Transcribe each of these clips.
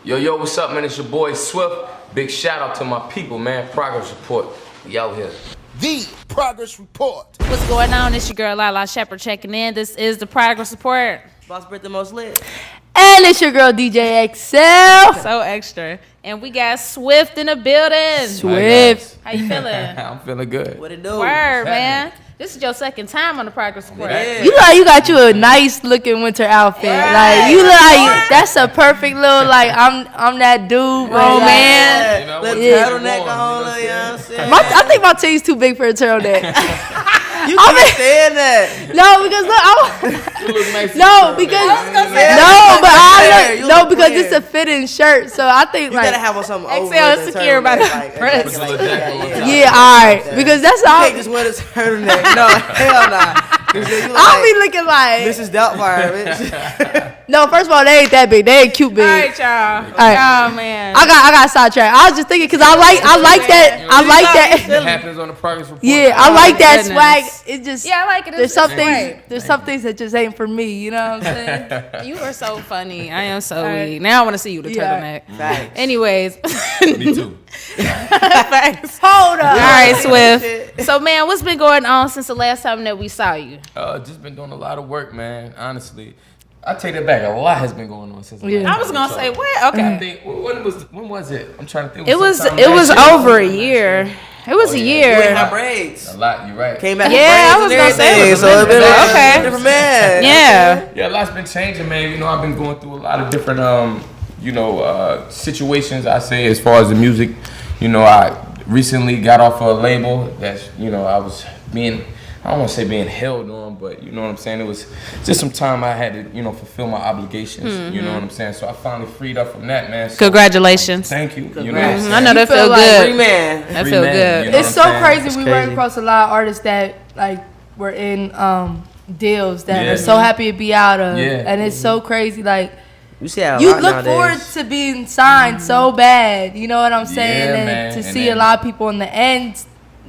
Yo, what's up, man? It's your boy Swift. Big shout out to my people, man. Progress Report. We out here. The Progress Report. What's going on? It's your girl Lala Shepherd checking in. This is the Progress Report. Boss Brit the most lit. And it's your girl DJ XL. So extra. And we got Swift in the building. Swift. How you feeling? I'm feeling good. What it do? Word, man. This is your second time on the Progress Report. Yeah. You look like you got you a nice looking winter outfit. Like you look like that's a perfect little like I'm that dude, bro, man. You know, Little yeah. turtleneck on, you know what I'm saying? I think my tee's too big for a turtleneck. You can't stand that. No, because look, You look nice because it's a fitting shirt. So I think You like gotta have on something over XL the secure by turtleneck, the breast. yeah, all right, because that's You all. can't just wear the turtleneck. No, hell nah. I'll be looking like Mrs. Doubtfire, bitch. no. First of all, they ain't that big. They ain't cute big. All right, y'all. right. Oh, man. I got sidetracked. I was just thinking because I like that. That happens on the Progress Report. Yeah, I like that goodness. swag. It just Yeah, I like it. There's some things. Right. There's some things that just ain't for me. You know what I'm saying? You are so funny. I am so right. weak. Now I want to see you with the Yeah. turtleneck. Facts. Anyways. Me too. Thanks. Hold up. All right, Swift. So, man, what's been going on since the last time that we saw you? Just been doing a lot of work, man. Honestly, I take that back. A lot has been going on since. Yeah. I was gonna say what? Okay. I think when was it? I'm trying to think. It was sometime last year. over a year. It was a You year. ain't have braids. A lot. You're right. Came back Yeah, I with was braids gonna say and it was everything, so it's been a like okay. different man. Yeah. Yeah, a lot's been changing, man. You know, I've been going through a lot of different, situations. I say as far as the music. You know, I recently got off a label that's, I was I don't want to say being held on, but you know what I'm saying? It was just some time I had to, fulfill my obligations. Mm-hmm. You know what I'm saying? So I finally freed up from that, man. So, Congratulations. thank you. You know what I'm Congrats. saying? I know that feel feel like good. Free man. That Free feel man, good. you know It's what so I'm saying? crazy. It's We crazy. run across a lot of artists that like were in deals that Yeah. are so happy to be out of, Yeah. and it's so crazy. Like You see how a you lot look nowadays. forward to being signed so bad. You know what I'm saying? Yeah, and man. to And see then- a lot of people in the end,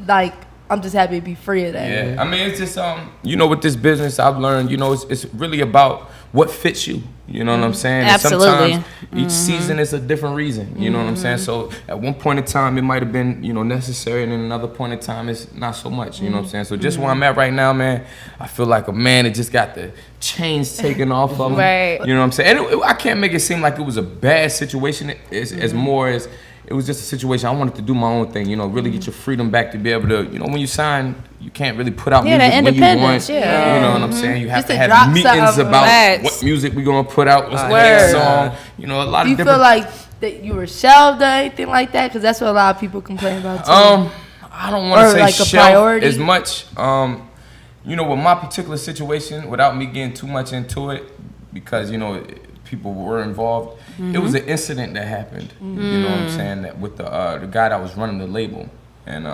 like I'm just happy to be free of that. Yeah, I mean, it's just with this business, I've learned, it's really about what fits you. You know what I'm saying? And Absolutely. sometimes each season is a different reason. You know what I'm saying? So at one point in time, it might have been, necessary, and then another point in time, it's not so much. You know what I'm saying? So just where I'm at right now, man, I feel like a man that just got the chains taken off of him. Right. You know what I'm saying? And I can't make it seem like it was a bad situation. As more as it was just a situation. I wanted to do my own thing, really get your freedom back to be able to, when you sign, you can't really put out Yeah, that music when you want. independence, yeah. You know what I'm saying? You have Just to to drop have meetings something. about Facts. what music we're gonna put out, what's the Word. next song. A lot Do of you different. feel like that you were shelved or anything like that? Because that's what a lot of people complain about too. I don't want Or to say like a shelf priority? as much. With my particular situation, without me getting too much into it, because people were involved. It was an incident that happened. You know what I'm saying? That with the guy that was running the label, and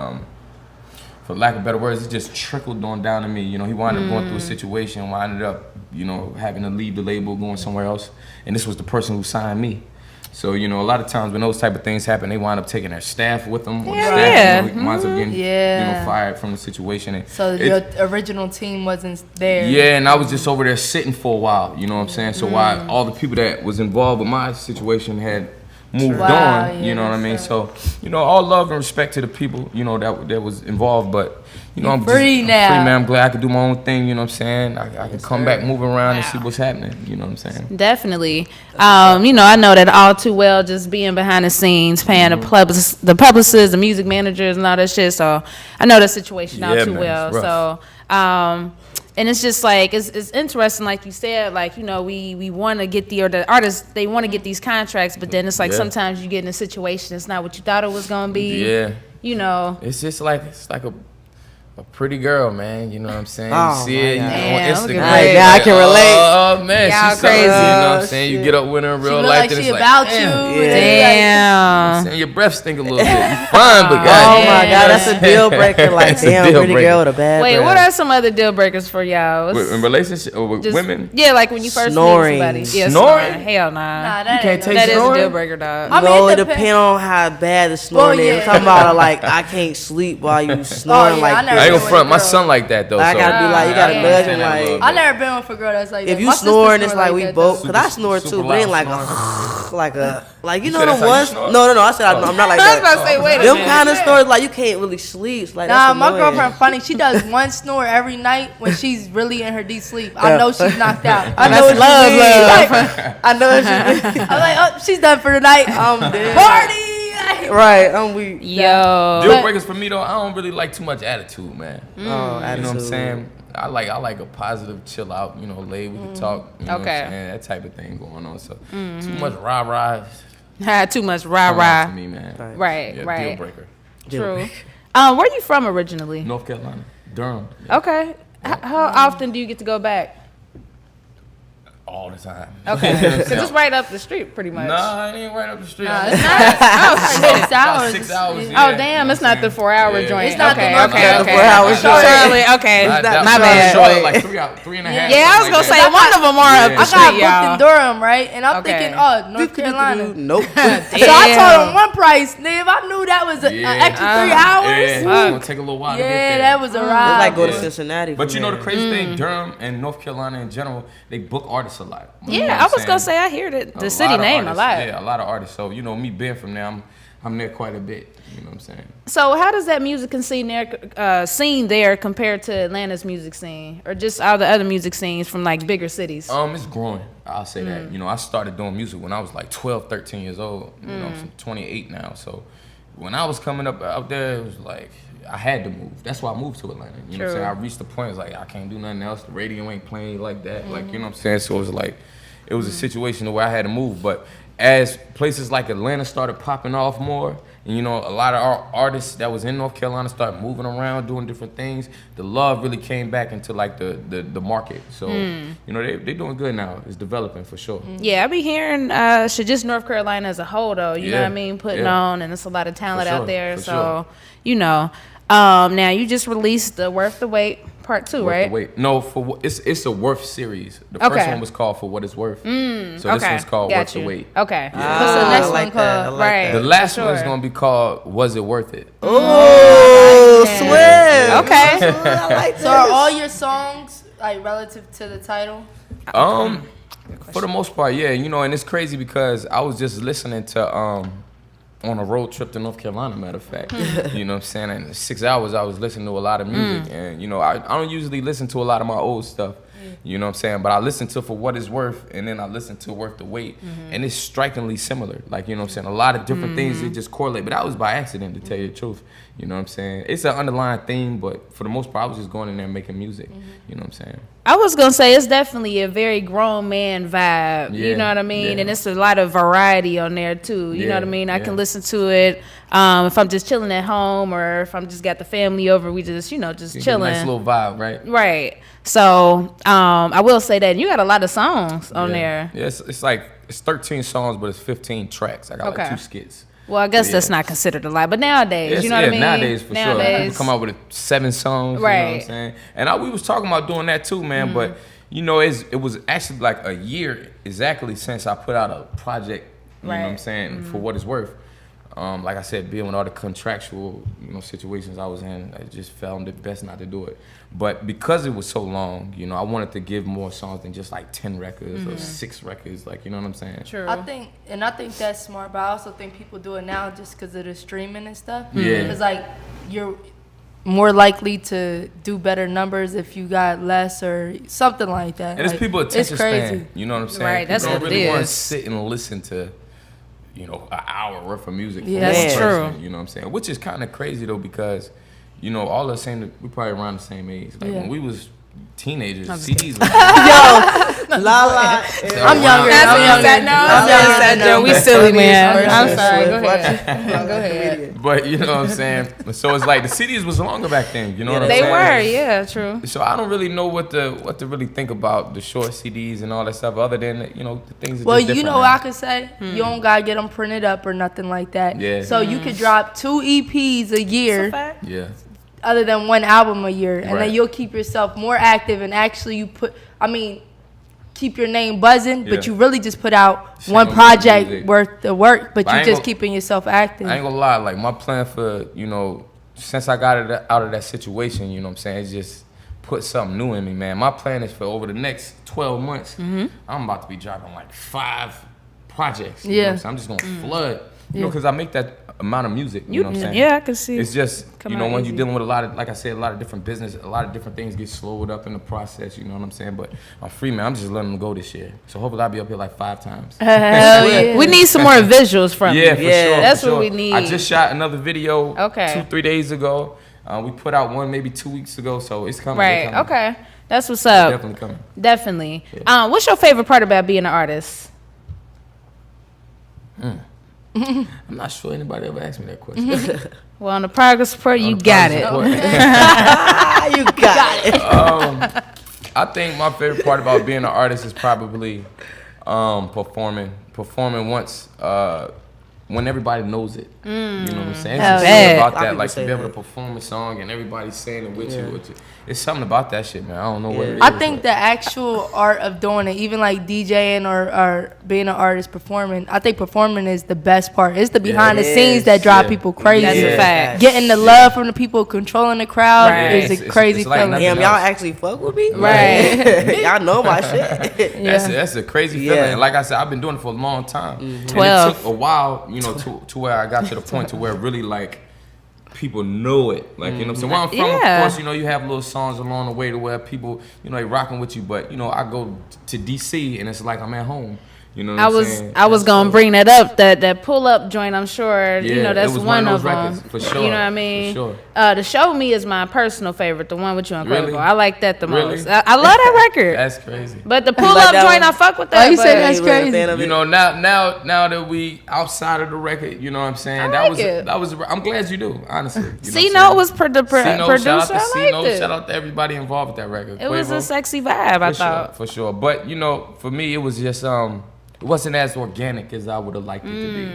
for lack of better words, it just trickled on down to me. He wound up going through a situation where I ended up, having to leave the label, going somewhere else, and this was the person who signed me. So, a lot of times when those type of things happen, they wind up taking their staff with them. Or the staff, winds up getting, fired from the situation. And So your original team wasn't there. yeah, and I was just over there sitting for a while, you know what I'm saying? So while all the people that was involved with my situation had moved Wow, on, yeah, you know what I mean? So, all love and respect to the people, that was involved, but I'm free now. Free, man. I'm glad I could do my own thing, you know what I'm saying? I can come back, move around, and see what's happening, you know what I'm saying? Definitely. I know that all too well, just being behind the scenes, paying the publicists, the music managers, and all that shit. So I know the situation all Yeah, too man, well. it's rough. So, and it's just like it's interesting, like you said, like we want to get the artists, they want to get these contracts, but then it's like sometimes you get in a situation it's not what you thought it was gonna be. Yeah. It's It's like a pretty girl, man. You know what I'm saying? Oh, you see it my on God. Instagram. Damn, yeah, I can relate. Oh, man. Y'all She's crazy. crazy. You know what I'm saying? You get up with her in She real look life. like and she it's about damn. you. damn. And your breath stink a little bit. You fine, but Oh God. my God, that's a deal breaker. Like, That's a damn, deal pretty breaker. girl with a bad Wait, breath. what are some other deal breakers for y'all? In relationship or with Just- women? Yeah, like when you first Snoring. meet somebody. Yeah, Snoring? Hell nah. Nah, that can't ain't take That is a snoring? deal breaker, dog. I mean, No, it it depend- depends on how bad the snoring Well, is. yeah. I'm talking about like I can't sleep while you snoring. yeah, like I never I ain't gonna front. My girl. son like that though. I so gotta be like, you gotta yeah. nudge him Understand that a like. little I never been with a girl that's like that. If you My sister snoring, it's snore like we that, both. though. Cause I snore super too, but ain't loud like like you know said them that's how you ones. snore? No. I said I'm not like I was about that. to say, wait a Them minute. kind of snores like you can't really sleep. Like Nah, that's my annoying. girlfriend funny. She does one snore every night when she's really in her deep sleep. I know she's knocked out. I know what love, you mean. love. I know what you mean. I'm like, oh, she's done for the night. I'm dead. Party. Right, I'm weak. Yo. Deal breakers for me though, I don't really like too much attitude, man. Oh, You know what I'm attitude. saying? I like a positive, chill out, you know, lay, we can talk. You know what I'm Okay. saying? That type of thing going on. So too much rah-rah. Had too much come rah-rah. on to me, man. Right, Yeah, right. Deal breaker. True. Where you from originally? North Carolina, Durham. Okay. How often do you get to go back? All the time. Okay. You know what I'm Because saying? it's right up the street, pretty much. Nah, it ain't right up the street. Nah, it's not. Oh, sorry. 6 hours. 6 hours. Oh, yeah. damn, You it's know not what the I'm 4-hour saying? joint. It's not the okay, North okay, Carolina okay. 4-hour joint. Charlie, okay. That My was bad. short, like 3 and a half. Yeah, I was something gonna like say that. one of them are up Yeah. the I got street, booked in y'all. Durham, right? And I'm Okay. thinking, oh, North Carolina. Nope. So I told him one price. Nigga, if I knew that was an Yeah. extra 3 hours, Yeah, it's gonna take a little while to get yeah, there. that was a It's ride. like go to Yeah. Cincinnati. But from you know the there. crazy thing, Durham and North Carolina in general, they book artists a lot. You know Yeah, what I I'm was gonna saying? say I hear the A city lot of name a artists, lot. Yeah, a lot of artists. So you know, me being from there, I'm there quite a bit. You know what I'm saying? So how does that music scene there compared to Atlanta's music scene, or just all the other music scenes from like bigger cities? It's growing. I'll say that. You know, I started doing music when I was like 12, 13 years old. You know, I'm 28 now. So when I was coming up out there, it was like I had to move. That's why I moved to Atlanta. You know what I'm saying? I reached the point, it's like I can't do nothing else. The radio ain't playing like that. Like, you know what I'm saying? So it was like, it was a situation where I had to move. But as places like Atlanta started popping off more, and you know, a lot of our artists that was in North Carolina started moving around, doing different things, the love really came back into like the market. So, you know, they doing good now. It's developing for sure. Yeah, I be hearing just North Carolina as a whole though. You know what I mean? Putting on, and it's a lot of talent For out sure, there. for So sure. you know, now you just released the Worth the Wait Part 2, Worth right? the wait. No, it's a Worth series. The first Okay. one was called For What It's Worth. So this Okay, one's called got Worth the you. Wait. Okay. Yeah. What's the Ah, next I one like that. I called? like Right. The last for one is sure. gonna be called Was It Worth It? Oh, swear. Okay. I like So are all your songs like relative to the title? For the most part, yeah. You know, and it's crazy because I was just listening to on a road trip to North Carolina, matter of fact. You know what I'm saying? And in 6 hours I was listening to a lot of music. And you know, I don't usually listen to a lot of my old stuff. You know what I'm saying? But I listened to For What It's Worth, and then I listened to Worth the Wait. And it's strikingly similar. Like, you know what I'm saying? A lot of different things that just correlate. But that was by accident, to tell you the truth. You know what I'm saying? It's an underlying theme, but for the most part, I was just going in there making music. You know what I'm saying? I was gonna say it's definitely a very grown man vibe. You Yeah, know what I mean? yeah. And it's a lot of variety on there too. You know what I Yeah, mean? I yeah. can listen to it if I'm just chilling at home, or if I'm just got the family over. We just just You get a chilling. nice little vibe, right? Right. So I will say that you got a lot of songs on there. Yeah, it's like it's 13 songs, but it's 15 tracks. I got Okay. like 2 skits. Well, I guess Yeah. that's not considered a lot, but nowadays, Yes, you know what I mean? Nowadays, for sure. People come out with 7 songs. You know what Right. I'm saying? And we was talking about doing that too, man. But, you know, it was actually like a year exactly since I put out a project, you know what I'm Right. saying, For What It's Worth. Like I said, being with all the contractual, you know, situations I was in, I just found it best not to do it. But because it was so long, you know, I wanted to give more songs than just like 10 records or 6 records, like, you know what I'm saying? True. I think that's smart, but I also think people do it now just because of the streaming and stuff. Yeah. Because like you're more likely to do better numbers if you got less or something like that. And it's Like, people attention it's crazy. span. You know what I'm saying? Right, that's People what don't it really want to is. sit and listen to, you know, an hour worth of music. Yeah, from that's one true. person, you know what I'm saying? Which is kind of crazy though, because, you know, all the same, we probably around the same age. Like Yeah. when we was teenagers, CDs. Yo, La. I'm younger. I'm younger. We silly, man. I'm Swift, sorry. Go watch ahead. Go ahead. But you know what I'm saying? So it's like the CDs was longer back then. You know what I'm They saying? were, yeah, true. So I don't really know what to really think about the short CDs and all that stuff, other than, you know, the things. Are Well, just you different know what now. I could say? You don't gotta get them printed up or nothing like that. Yeah. So you could drop 2 EPs a year, Yeah. other than 1 album a year, and Right. then you'll keep yourself more active and actually keep your name buzzing, but Yeah. you really just put out Same one with project music. worth the work, but But I you ain't just gon- keeping yourself active. I ain't gonna lie, like my plan for, you know, since I got out of that situation, you know what I'm saying, it just put something new in me, man. My plan is for over the next 12 months, I'm about to be dropping like 5 projects. You know what I'm saying? I'm just gonna flood, you know, because I make that amount of music. You know what I'm saying? Yeah, I can see. It's just, you know, out when easy. you're dealing with a lot of, like I said, a lot of different business, a lot of different things get slowed up in the process. You know what I'm saying? But I'm free, man. I'm just letting them go this year. So hopefully I'll be up here like 5 times. Hell yeah. We need some more visuals from Yeah, you. for Yeah. sure. That's for what sure. we need. I just shot another video Okay. 2-3 days ago. We put out one maybe 2 weeks ago, so it's coming. Right. It's coming. Okay. That's what's It's up. definitely coming. Definitely. What's your favorite part about being an artist? I'm not sure anybody ever asked me that question. Well, on the progress report, you got it. You got it. I think my favorite part about being an artist is probably performing once when everybody knows it. You know what I'm saying? It's Hell just yeah. something about A lot of that, people like to say be able that. to perform a song and everybody's saying it with you. It's something about that shit, man. I don't know what it is. I think the actual art of doing it, even like DJing or being an artist performing, I think performing is the best part. It's the behind the it scenes is. that drive Yeah. people crazy. That's a Yeah. fact. Getting the love from the people, controlling the crowd Right. is a It's- crazy it's like feeling. nothing Damn, y'all else. actually fuck with me? Right. Y'all know my shit. That's a crazy Yeah. feeling. And like I said, I've been doing it for a long time. And 12. it took a while, you know, to where I got to the point to where really like people know it. Like, you know what I'm saying? Where I'm from, Yeah. of course, you know, you have little songs along the way to where people, you know, they rocking with you. But, you know, I go to DC and it's like I'm at home. You know what I I'm was saying? I was gonna bring that up. That pull up joint. I'm sure you Yeah, know it that's was one one of of those them. records, for sure, You know what I for mean? sure. The Show Me is my personal favorite. The one with you and Quavo. Really? I like that the Really? most. I love that record. That's crazy. But the pull like up that joint, one? I fuck with Oh, that. you but- said that's You wasn't a crazy. fan of You it? know, now that we outside of the record, you know what I'm saying? I that like was it. I'm glad you do, honestly. You know what I'm C-Note saying? was the C-Note, producer. shout out to I C-Note, liked it. shout out to everybody involved with that record. It was a Quavo. sexy vibe, I For sure, thought. for sure. But you know, for me, it was just it wasn't as organic as I would have liked it to be.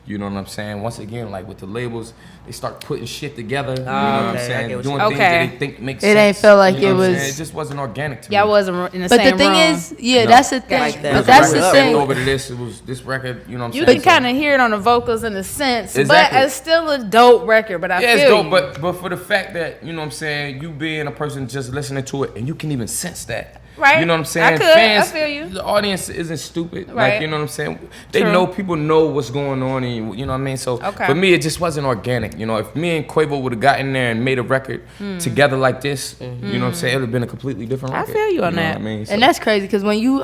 You know what I'm saying? Once again, like with the labels, they start putting shit together. You know what I'm okay, I saying? get what Doing you things mean. that Okay. they think makes It sense. ain't feel like You know it what I'm was- saying? It just wasn't organic to me. Y'all wasn't in the But same the thing room. is, yeah, No. that's the thing. Like that. But that's the Right up. thing. Over to this, it was this record. You know what I'm You saying? can kind of hear it on the vocals in a sense, Exactly. but it's still a dope record. But I Yeah, feel it's dope, you. but for the fact that, you know what I'm saying, you being a person just listening to it and you can even sense that. Right. You know what I'm I saying? could. I Fans, feel you. the audience isn't stupid. Right. Like, you know what I'm saying? They True. know, people know what's going on, and you know what I mean? So Okay. for me, it just wasn't organic. You know, if me and Quavo would have gotten there and made a record together like this, you know what I'm saying? It would have been a completely different I record. feel you on know that. What I mean? So, And that's crazy because when you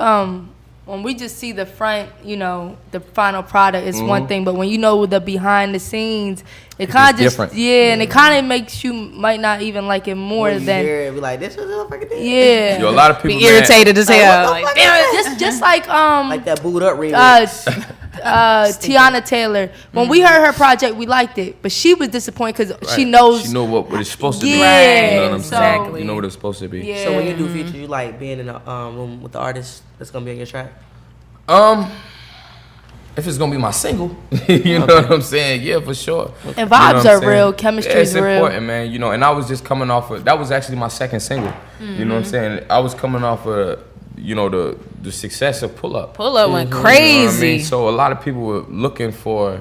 when we just see the front, you know, the final product is one thing, but when you know the behind the scenes, it kind of just different. and it kind of makes you might not even like it more When you than hear it, be like, this is a fucking thing. yeah. yo, a lot of people Be irritated as hell. what the fuck? just like Like that booed up remix. Tiana Taylor. When we heard her project, we liked it, but she was disappointed because Right. she knows. She know what it's supposed to be. Yeah, You know what I'm saying? exactly. You know what it's supposed to be. Yeah. So when you do features, you like being in a room with the artist that's gonna be on your track? If it's gonna be my single, you know what I'm saying? Yeah, for sure. And You know vibes what are I'm saying? real, chemistry yeah, it's is real. important, man. You know, and I was just coming off of that was actually my second single. You know what I'm saying? I was coming off of you know the success of Pull Up. Pull up went You know what I crazy. mean? So a lot of people were looking for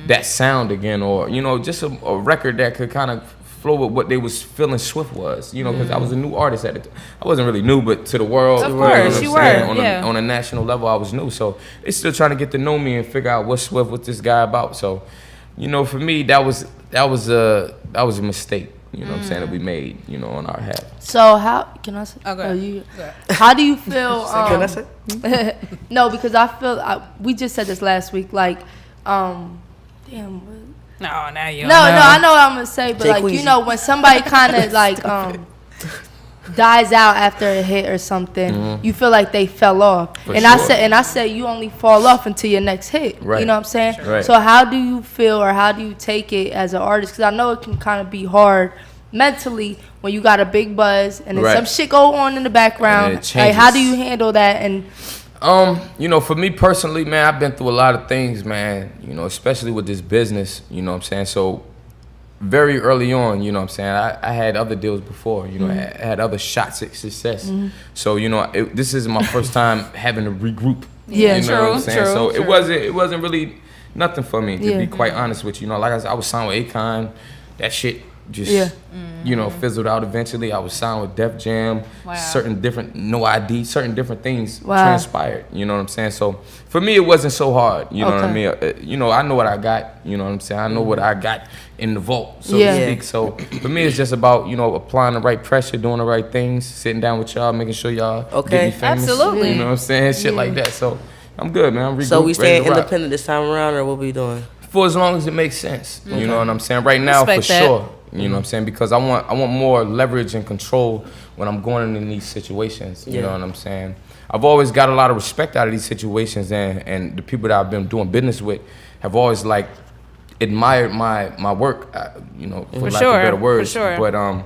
that sound again, or you know, just a record that could kind of flow with what they was feeling Swift was. You know, because I was a new artist at it. I wasn't really new, but to the world, Of you know what course, I'm you saying? were, On, yeah. on a national level, I was new. So they still trying to get to know me and figure out what's Swift, what's this guy about. So, you know, for me, that was a mistake. You know what I'm saying, that we made, you know, on our half. So how can I say? Okay. You, how do you feel? Can I say? No, because I feel we just said this last week. Like, damn. No, now you. No, I know what I'm gonna say, but Jay like Queasy. you know when somebody kind of like dies out after a hit or something, you feel like they fell off. For and sure. I said you only fall off until your next hit. Right. You know what I'm saying? Right. So how do you feel or how do you take it as an artist? Because I know it can kind of be hard mentally when you got a big buzz and then Right. some shit go on in the background. And it Like how do changes. you handle that? And You know, for me personally, man, I've been through a lot of things, man, you know, especially with this business, you know what I'm saying? So very early on, you know what I'm saying, I had other deals before, you know, I had other shots at success. So, you know, this is my first time having to regroup. Yeah, you know what I'm true, saying? true, So true. it wasn't really nothing for me, to Yeah. be quite honest with you. You know, like I said, I was signed with Akon. That shit just fizzled out eventually. I was signed with Def Jam. Wow. Certain different no ID, certain different things Wow. transpired. You know what I'm saying? So for me, it wasn't so hard. You know what I mean? I know what I got. You know what I'm saying? I know what I got in the vault, so to speak. So for me, it's just about applying the right pressure, doing the right things, sitting down with y'all, making sure y'all get me famous. Absolutely. You know what I'm saying? Shit like that. So I'm good, man. I'm So we ready staying to rock. independent this time around, or what we doing? For as long as it makes sense. You know what I'm saying? Right now, Respect for that. sure. You know what I'm saying? Because I want more leverage and control when I'm going in these situations. You know what I'm saying? I've always got a lot of respect out of these situations, and the people that I've been doing business with have always admired my work. For lack of better words. For sure. But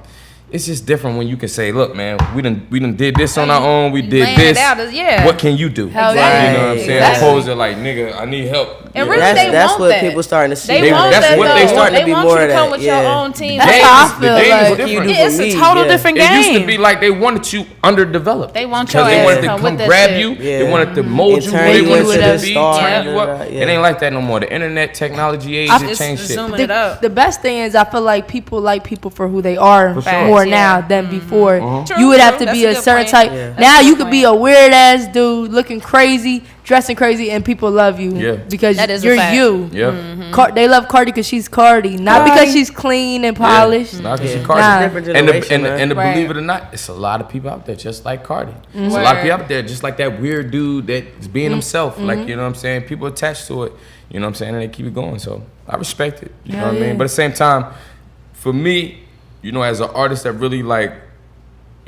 it's just different when you can say, look, man, we done did this on our own. We did laying this. it out as- What can you do? Hell yeah. You know what I'm saying? Exactly. Opposed to nigga, I need help. And You really, know? That's want what that. people starting to see. They want that's that what though. they starting to be want more you of to come that, with your yeah. own team. That's how I the feel game like. is different. Yeah, it's for a me, total yeah. different It game. used to be like they wanted you underdeveloped. They want because your they ass wanted to to come come with that grab shit. you. Yeah. They wanted to mold And you turn where they you wanted into you to this be, star, turn you up. yeah. It ain't like that no more. The internet technology age I- it It's changed shit. zooming it up. The best thing is I feel like people for who they are sure. more Facts, now yeah. than before. True, You would have true. to be That's a a good certain point. type. Yeah. That's Now a you good could be point. a weird ass dude looking crazy, dressing crazy, and people love you Yeah. because That is a you're fact. you. Yeah. They love Cardi because she's Cardi, not because she's clean and polished. Not 'cause she Yeah. Cardi. Nah. Different And generation, man. to Right. believe it or not, it's a lot of people out there just like Cardi. It's a lot of people out there just like that weird dude that's being himself. Like, you know what I'm saying? People attached to it. You know what I'm saying? And they keep it going. So I respect it. You know Hell what I mean? yeah. But at the same time, for me, as an artist that really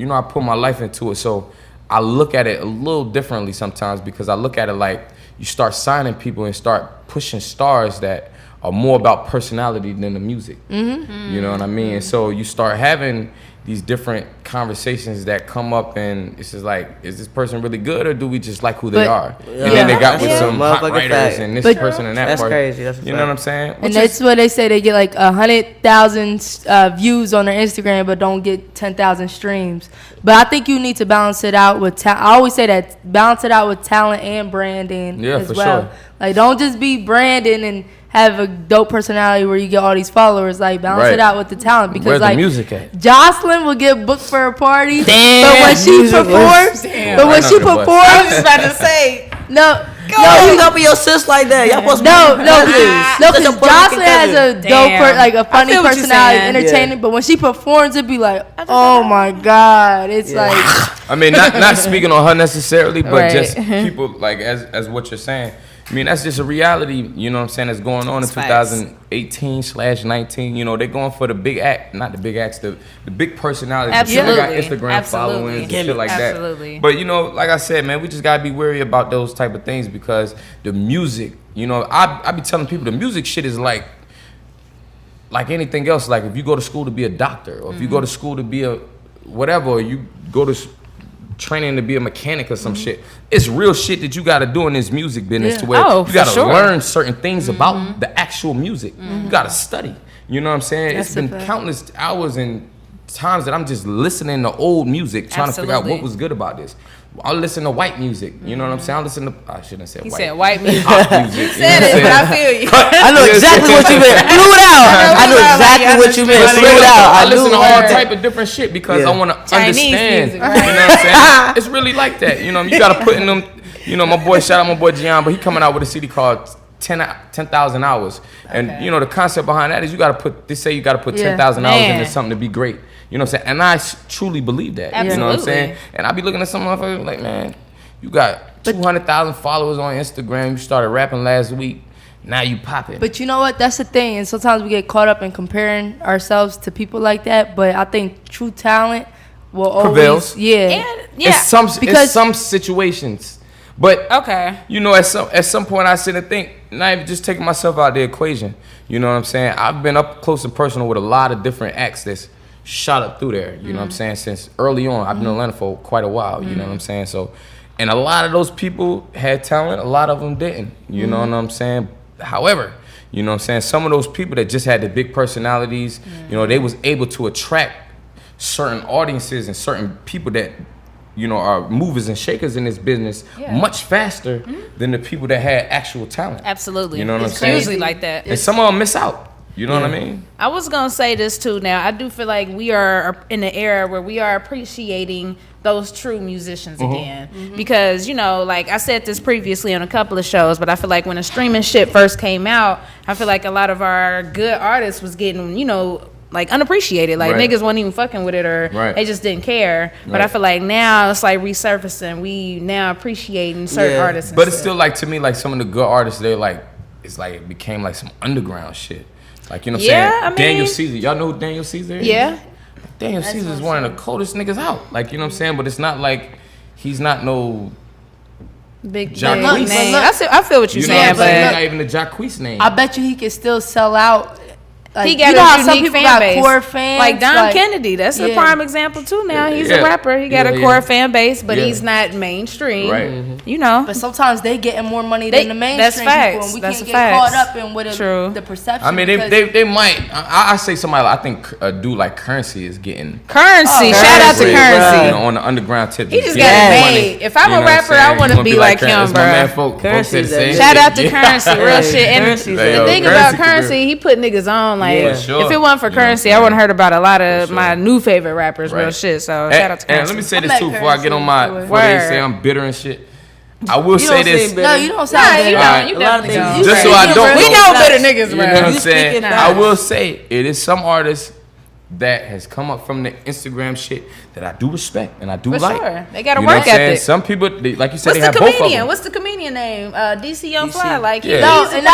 I put my life into it. So I look at it a little differently sometimes because I look at it like you start signing people and start pushing stars that are more about personality than the music. You know what I mean? And so you start having these different conversations that come up, and it's just like, is this person really good, or do we just like who they But- are? Yeah. And then they got with That's a some hot motherfucking writers fact. and this But- person and that That's part. crazy. That's a You know fact. what I'm saying? And that's what they say. They get like 100,000 views on their Instagram, but don't get 10,000 streams. But I think you need to balance it out with. I always say that balance it out with talent and branding Yeah, as for well. sure. Like, don't just be branding and have a dope personality where you get all these followers. Like, balance Right. it out with the talent because Where's like the music at? Jocelyn will get booked for a party, Damn. but when she Music was- performs, but when Right she under the bus. performs, about to say. no. No, you helping your sis like that. Y'all supposed to No, be no, cousins. no, Such a because Puerto Jocelyn Rican has a cousin. dope, Damn. like a funny feel what you're personality, saying. entertaining. But when she performs, it'd be like, oh my god, it's Yeah. like, I mean, not speaking on her necessarily, but Right. just people like as what you're saying. I mean, that's just a reality, you know what I'm saying, that's going on in That's facts. 2018/19. They're going for the big act, not the big acts, the big personalities. Absolutely. They got Instagram Absolutely. followings and shit like Absolutely. that. But, like I said, man, we just got to be wary about those type of things because the music, I be telling people the music shit is like anything else. Like if you go to school to be a doctor or if you go to school to be a whatever, or you go to training to be a mechanic or some shit. It's real shit that you got to do in this music business Yeah. to where Oh, you got to for sure. learn certain things about the actual music. You got to study. You know what I'm saying? That's It's a been fact. countless hours and times that I'm just listening to old music, trying to figure out Absolutely. what was good about this. I listen to white music. You know what I'm saying? I listen to. I shouldn't have said He white. said white music. Pop music. Said it, but I feel you. I know exactly what you meant. Blew it out. I know exactly what you meant. Blew it out. I I listen knew to all it. type of different shit because Yeah. I want to Chinese understand. music, You know right. what I'm saying? It's really like that. You got to put in them. My boy, shout out my boy Gian, but he coming out with a CD called 10,000 hours. And, the concept behind that is you got to put, they say you got to put Yeah. 10,000 hours Man. into something to be great. You know what I'm saying? And I truly believe that. You know what I'm Absolutely. saying? And I be looking at some motherfuckers like, man, you got 200,000 followers on Instagram. You started rapping last week. Now you popping. but you know what? That's the thing. And sometimes we get caught up in comparing ourselves to people like that. But I think true talent will always, Prevails. yeah. And yeah. It's because- some situations. But Okay. at some point I sit and think, not even just taking myself out of the equation. You know what I'm saying? I've been up close and personal with a lot of different acts that's shot up through there. You know what I'm saying? Since early on, I've been in Atlanta for quite a while. You know what I'm saying? So, and a lot of those people had talent. A lot of them didn't. You know what I'm saying? However, you know what I'm saying? Some of those people that just had the big personalities, they was able to attract certain audiences and certain people that are movers and shakers in this business much faster than the people that had actual talent. Absolutely. You know what It's I'm saying? usually like that. And some of them miss out. You know what I mean? I was gonna say this too. Now I do feel like we are in an era where we are appreciating those true musicians again, because you know, like I said this previously on a couple of shows, but I feel like when the streaming shit first came out, I feel like a lot of our good artists was getting, you know, like unappreciated. Like niggas wasn't even fucking with it, or they just didn't care. But I feel like now it's like resurfacing. We now appreciating certain artists. But it's still like, to me, like some of the good artists, they're like, it's like it became like some underground shit. Like, you know what I'm saying? I mean, Daniel Caesar. Y'all know who Daniel Caesar is? Yeah. Daniel Caesar is one of the coldest niggas out. Like, you know what I'm saying? But it's not like he's not no big Jacquees. name. I feel what you're saying, but he's but not even a Jacquees name. I bet you he could still sell out. Like, he got you know a how unique some people fan got base. core fans, like Don Kennedy, that's a prime example too. Now he's a rapper. He got a core fan base, but he's not mainstream. Right. You know. But sometimes they getting more money than the mainstream that's facts. people, and we That's can't get facts. caught up in what the perception. I mean, they might. I say somebody. I think a dude like Currency is getting Currency. Shout out to Currency. You know, on the underground tip. He just got it made. If I'm a rapper, I want to be like him, bro. Shout out to Currency, real shit. And the thing about Currency, he put niggas on. Like, if it wasn't for Currency, I wouldn't heard about a lot of my new favorite rappers, real shit. So shout out to Currency. And let me say this too before I get on my. Before they say I'm bitter and shit. I will say this. No, you don't sound bitter. You definitely don't. Just so I don't. We know bitter niggas, bro. You know what I'm saying? I will say it is some artists that has come up from the Instagram shit that I do respect and I do like. Sure. They got a work ethic. Some people, like you said, What's they have the both of comedian? them. What's the comedian name? DC Young Fly. Like, Yeah. No, and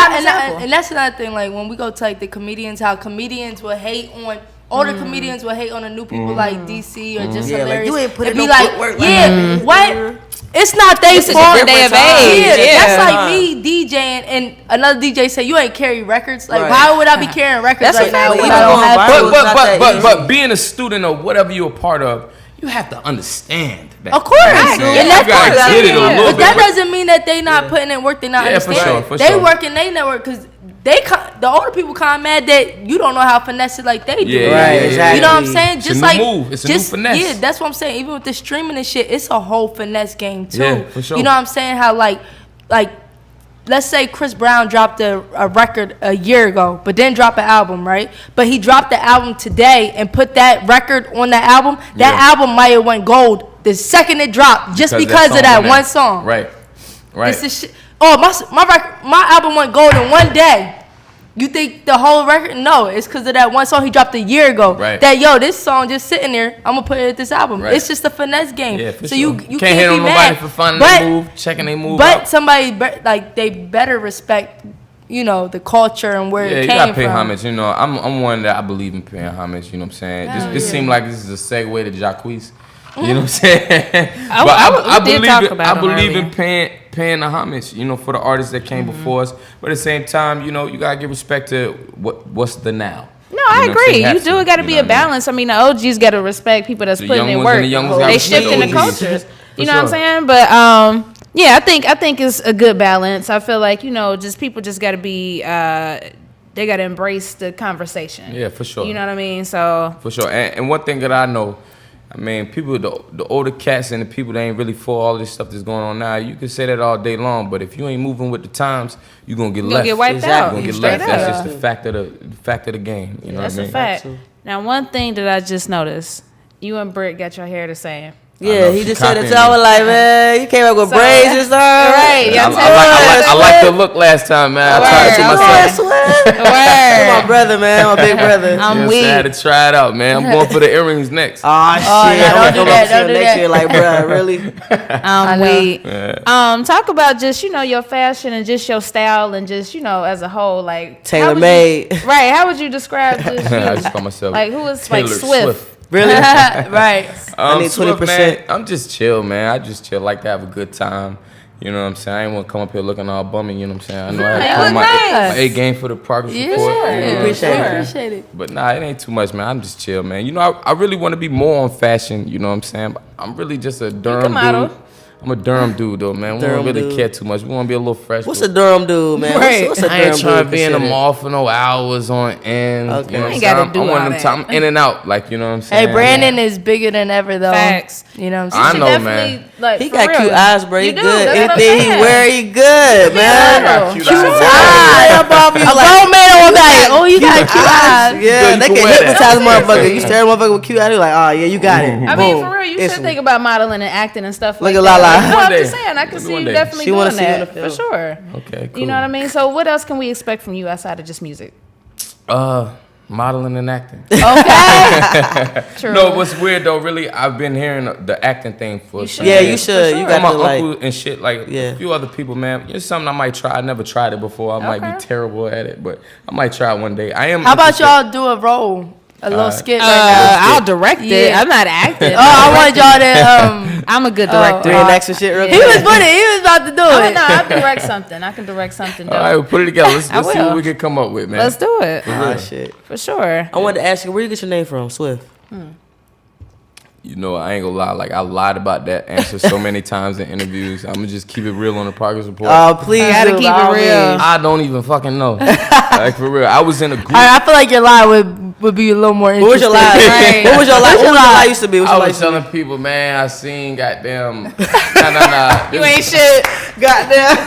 that's another thing. Like when we go to like the comedians, how comedians will hate on. Older comedians will hate on the new people like DC or just hilarious. Like, you ain't put in be no footwork like what? It's not their It's a fault. different day of age. Yeah, that's like me DJing and another DJ say you ain't carry records. Like why would I be carrying records That's a right now fact. when I don't have? But being a student of whatever you're a part of, you have to understand that. Of course, and that's gotta get it a little but that bit. doesn't mean that they not putting in work. They not understanding. For they sure. working they network because the older people kind of mad that you don't know how to finesse it like they do. Exactly. You know what I'm saying? It's a new move. It's a new finesse. Yeah, that's what I'm saying. Even with the streaming and shit, it's a whole finesse game too. Yeah, for sure. You know what I'm saying? How like let's say Chris Brown dropped a record a year ago, but didn't drop an album, right? But he dropped the album today and put that record on the album. That album might have went gold the second it dropped, just because of that one song. Right. This is shit. Oh, my album went gold in one day. You think the whole record? No, it's because of that one song he dropped a year ago. Right. That this song just sitting there. I'm gonna put it at this album. Right. It's just a finesse game. Yeah, for so sure. you can't hit on nobody for finding their move, checking their move. But out. somebody they better respect, the culture and where it came from. You gotta pay homage. You know, I'm one that I believe in paying homage. You know what I'm saying? This seemed like this is a segue to Jacquees. You know what I'm saying? I believe in paying the homage, for the artists that came before us. But at the same time, you gotta give respect to what's the now. No, I agree. You do got to be a balance. I mean, the OGs got to respect people that's putting in work. They shifting the cultures. You know what I'm saying? But yeah, I think it's a good balance. I feel like just people just got to be. They got to embrace the conversation. Yeah, for sure. You know what I mean? So for sure. And one thing that I know. I mean, people, the older cats and the people that ain't really for all this stuff that's going on now, you can say that all day long, but if you ain't moving with the times, you're going to get left. You're going to get wiped out. You're going to get left. That's just the fact of the game. You know what I mean? That's a fact. Now, one thing that I just noticed, you and Britt got your hair the same. Yeah, he just said it to our like, man, you came up with braids and stuff. Right. I like the look last time, man. I tried it to myself. My brother, man, my big brother. I'm weak. I had to try it out, man. I'm going for the earrings next. Oh, shit. Yeah, don't do that. Don't do next that. year, like, bro, really? I'm weak. Talk about just, your fashion and just your style and just, as a whole, like. Tailor-made. Right. How would you describe just you? I just call myself. Like, who is like Swift? Really? Right. I need 20%. I'm just chill, man. I just chill, like to have a good time. You know what I'm saying? I ain't want to come up here looking all bummy. You know what I'm saying? I know I have to my A game for the progress report. Yeah, appreciate it. But nah, it ain't too much, man. I'm just chill, man. I really want to be more on fashion. You know what I'm saying? But I'm really just a Durham dude. I'm a Durham dude, though, man. We don't really care too much. We want to be a little fresh. What's a Durham dude, man? Right. What's a I Durham ain't trying to dude be in the considered? mall for no hours on end. Okay. You know what I'm ain't saying? gotta do I'm all one of them that. time. I'm in and out, like, you know what I'm saying? Hey, Brandon is bigger than ever, though. Facts. You know what I'm saying? I know, man. Like, He for got real. cute eyes, bro. He You do, good. that's what I'm Anything he saying. wear, he good, man. Cute Cute eyes. eyes. I'm off you A like, grown man on like, oh, you got cute eyes. Yeah, you they can can wear that. hypnotize a motherfucker. You stare at a motherfucker with cute eyes, they're like, oh yeah, you got it. I mean, Boom. for real, you should Instantly. think about modeling and acting and stuff Look like at that. Lala. No, I'm One day. just saying, I can see One you day. definitely She wanna doing see you in that the film. for sure. Okay, cool. You know what I mean? So, what else can we expect from you outside of just music? Modeling and acting. Okay. True. No, what's weird though, really, I've been hearing the acting thing for You some should. Yeah, years. you should. For You sure. got My to like. uncle and shit, like Yeah. a few other people, man. It's something I might try. I never tried it before. I might Okay. be terrible at it, but I might try it one day. I am. How about interested. y'all do a role, a little skit right I'll direct it. Yeah. I'm not acting. now? Oh, I wanted y'all to. I'm a good director. Reenact some shit real He quick. was funny. He was about to do No, it. I'll direct something. I can direct something. All right, we'll put it together. Let's I see will. what we can come up with, man. Let's do it Ah, shit. for sure. I wanted to ask you, where you get your name from, Swift? You know, I ain't gonna lie. Like I lied about that answer so many times in interviews. I'm gonna just keep it real on the progress report. Oh, please. Gotta do, keep it by all real. means. I don't even fucking know. Like for real, I was in a group. I feel like your lie would be a little more What was interesting. your lie? Right. What was your lie? What was your lie used to be? What I your lie was used to be? telling people, man, I seen goddamn. Nah. You ain't shit. Goddamn.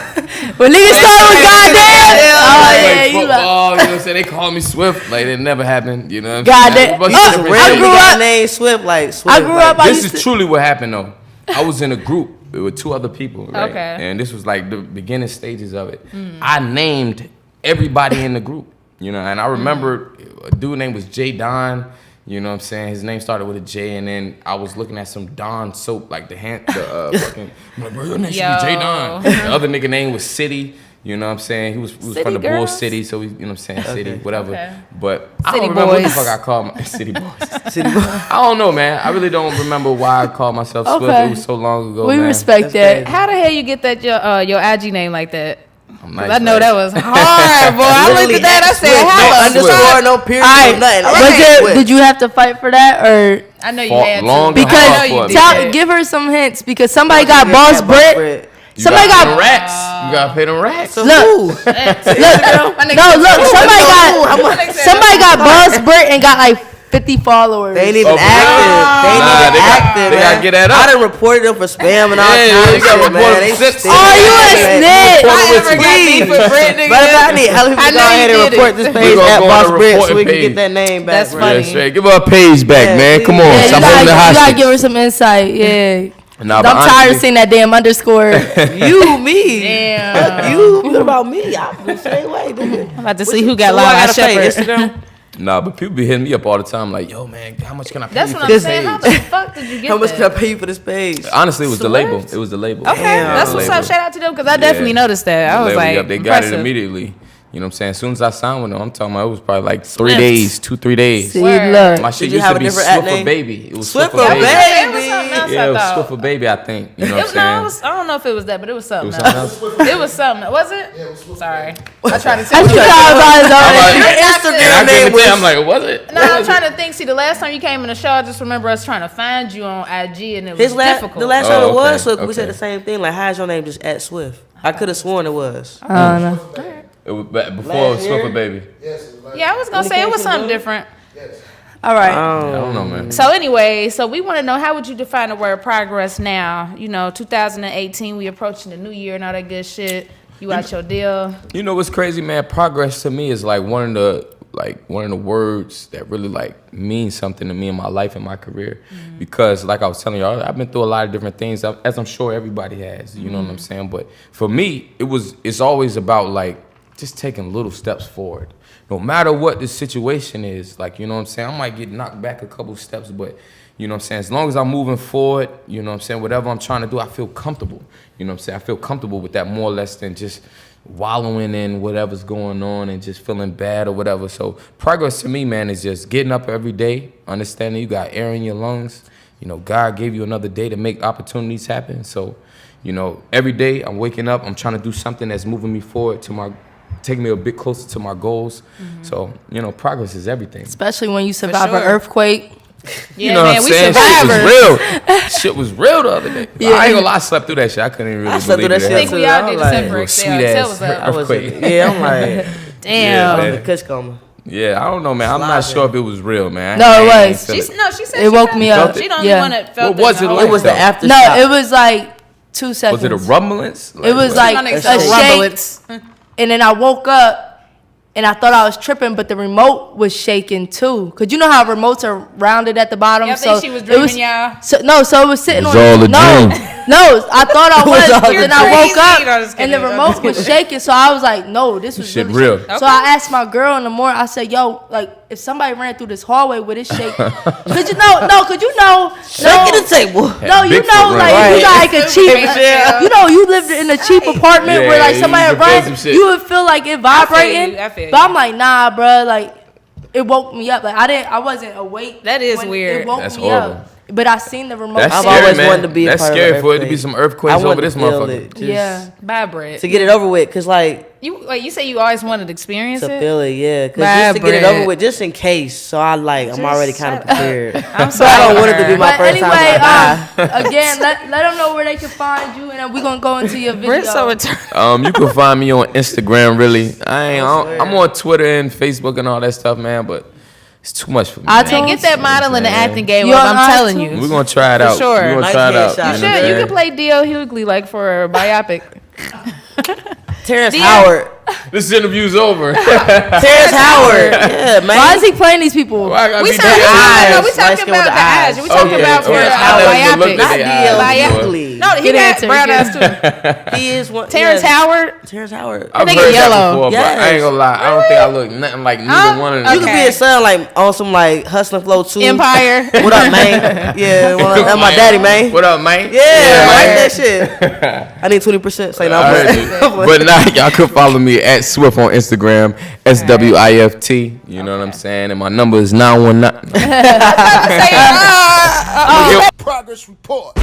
When niggas start with goddamn. Oh Like yeah, you like. football, you know what I'm saying? They call me Swift. Like it never happened. You know what I'm Goddamn. saying? But Oh, different I shit. grew got up- name Swift, like Swift. I grew up. I This used is to. truly what happened though. I was in a group with 2 other people, right? Okay. And this was like the beginning stages of it. I named everybody in the group, you know, and I remember a dude named was J Don. You know what I'm saying? His name started with a J, and then I was looking at some Don soap, like the fucking. I'm like, bro, your name should be J Don. The other nigga name was City. You know what I'm saying? He was City from the Bull girls? City, so he, you know what I'm saying? City, whatever. Okay. But I City don't remember what the boys. fuck I called my City Boys. City Boy. I don't know, man. I really don't remember why I called myself Swift. Okay. It was so long ago, We man. respect That's that. How the hell you get that your IG name like that? I'm 'Cause nice, I know right? that was hard, boy. I looked at that. I said, no "How underscore, no period, All right. no nothing. Was Swift. there, did you have to fight for that or? I know you Fought had long to. and I know hard you for it. did. Tell, give her some hints because somebody got Boss Brit. You Somebody gotta pay got them racks. You gotta pay them racks. look. My nigga No, said, look. Somebody got my nigga said, somebody got Boss Brit and got like 50 followers. They ain't Oh, even for active. real? They ain't Nah, even they got- active, they man. gotta get that up. I done reported them for spam and all Yeah, kinds you of gotta shit, report man. them They six- still- Oh, you a snitch. Report I it with ever got tweets. beef with Brit, nigga. But I need hell if I you go know ahead you and did report it. this We page gonna at go on Boss the Brit so we reporting can page. get that name back. That's bro. funny. Yeah, straight. Give her a page back, Yeah, man. please. Come on. Yeah, Stop you holding the gotta hostage. give her some insight. Yeah. Nah, I'm but tired of honestly- seeing that damn underscore. You, me. Damn. Fuck you. What about me? I'm the same way, nigga. I'm about to see who got So what I Lala gotta pay? Shepherd. Instagram? Nah, but people be hitting me up all the time, like, yo, man, how much can I pay That's you what for I'm this saying. How page? the fuck did you get How much can I that? pay you for this page? Honestly, it was the Swift? label. It was the label. Okay, Damn. that's what's up. Label. Shout out to them because I definitely Yeah. noticed that. I was Label, like, yep, they got it impressive. immediately. You know what I'm saying? As soon as I signed with them, I'm talking about it was probably like 3 Swift. days, 2-3 days. See, Word. look. My shit Did you used have to a be different at Swiffer name? Baby. It was Swiffer Swiffer Baby. Baby. It was something else, Yeah, I it was thought. Swiffer Baby, I think. You know what I'm No, saying? it was, I don't know if it was that, but it was It something was else. something else? It was something. Was it? Yeah, it was Sorry. I tried to I tell just you. thought about it already. Your And I Instagram name couldn't was... tell. I'm like, was it? No, I'm trying to think. See, the last time you came in the show, I just remember us trying to find you on IG, and it was His last, difficult. the last Oh, time it okay, was Swift, we okay. said the same thing. Like, how's your name just at Swift? I could have sworn it was. I don't know. It was before it was Last year? Swiffer Baby. Yeah, I was gonna When say he it came was to the something hood? different. All right. I don't know, man. So anyway, so we want to know, how would you define the word progress now? You know, 2018, we approaching the new year and all that good shit. You out your deal. You know what's crazy, man? Progress to me is like one of the words that really like means something to me in my life and my career. Because like I was telling y'all, I've been through a lot of different things, as I'm sure everybody has. You know what I'm saying? But for me, it's always about like just taking little steps forward. No matter what the situation is, like, you know what I'm saying? I might get knocked back a couple steps, but you know what I'm saying? As long as I'm moving forward, you know what I'm saying? Whatever I'm trying to do, I feel comfortable. You know what I'm saying? I feel comfortable with that more or less than just wallowing in whatever's going on and just feeling bad or whatever. So progress to me, man, is just getting up every day, understanding you got air in your lungs. You know, God gave you another day to make opportunities happen. So, you know, every day I'm waking up, I'm trying to do something that's moving me forward to taking me a bit closer to my goals. So, you know, progress is everything. Especially when you survive an sure. earthquake. Yeah, You know man, what I'm we saying? survivors. Shit was real the other day. Yeah. I ain't gonna lie, I slept through that shit. I couldn't even really I slept believe through that it. I think we all did I'm except for like, Excel. sweet Excel ass was up. I was, earthquake. yeah, I'm like, Damn. Yeah, I'm the kush coma. Yeah, I don't know, man. I'm not sure if it was real, man. No, it I ain't was. feel She said It she woke felt me it. up. She the only Yeah. one that felt What was in it the like? whole It was the though? after No, shot. it was like 2 seconds. Was it a rumblance? It was what? like My nigga a said shake, rumblance. and then I woke up, and I thought I was tripping, but the remote was shaking too. Cause you know how remotes are rounded at the bottom. Y'all think she was dreaming, y'all? So it was sitting It on. was all a no, dream. no, I thought I was, but You're then I woke crazy. No, up just and the kidding. remote was shaking. So I was like, no, this was Shit really real. shaking. So I asked my girl in the morning. I said, yo, like if somebody ran through this hallway with it shaking, could you know? Shake the table. No, you Bigfoot know, run. like Right. you got like a cheap, Yeah. you know, you lived in a cheap apartment Yeah, where like you somebody can feel run, some shit. you would feel like it vibrating. I feel you. But I'm like, nah, bro, like it woke me up. Like I wasn't awake. That is when weird. It woke That's me horrible. up. But I seen the remote. That's I've scary, always man. wanted to be a That's part of scary an for it to be earthquake. some I earthquakes over wanted this to feel motherfucker. it, just Yeah. Vibrate. to get it over with, cause like You say you always wanted to experience to it? feel it, yeah, cause just to get it Vibrate. over with, just in case. So I'm already kind of shut up. prepared. I'm So sorry. I don't want it to be my But first time. anyway, I die. again, let them know where they can find you, and then we're gonna go into your video. Britt's so retarded. You can find me on Instagram. Really, I'm on Twitter and Facebook and all that stuff, man. But it's too much for me. I man. told- Man, get that modeling and acting game You up. on I'm telling iTunes? you. We're gonna try it For out. sure. We're gonna Nice try it out. headshot. You know what should. I'm You saying? could play D.L. Hughley like for a biopic. Terrence Dear- Howard. This interview's over. Terrence Howard. Yeah, man. Why is he playing these people? Why I gotta We be talking DL? about, eyes. we Light talking skin about with the the eyes. eyes. We talking Okay, about for okay. a I never even looked biopic. at Not the D.L. eyes before. Hughley. No, he Good got answer, brown good eyes too. He is one. Terrence yes. Howard. Terrence Howard. I've think heard it's that yellow. before, but I ain't gonna lie. I don't think I look nothing like neither one of them. You could be Okay. a son like on some like hustling flow too. Empire. What up, man? Yeah, well, that's my daddy, man. What up, man? Yeah, I like man. that shit. I need 20%. Say no. I heard you. But now y'all can follow me at Swift on Instagram, SWIFT. You know what I'm saying? And my number is 919. Progress report.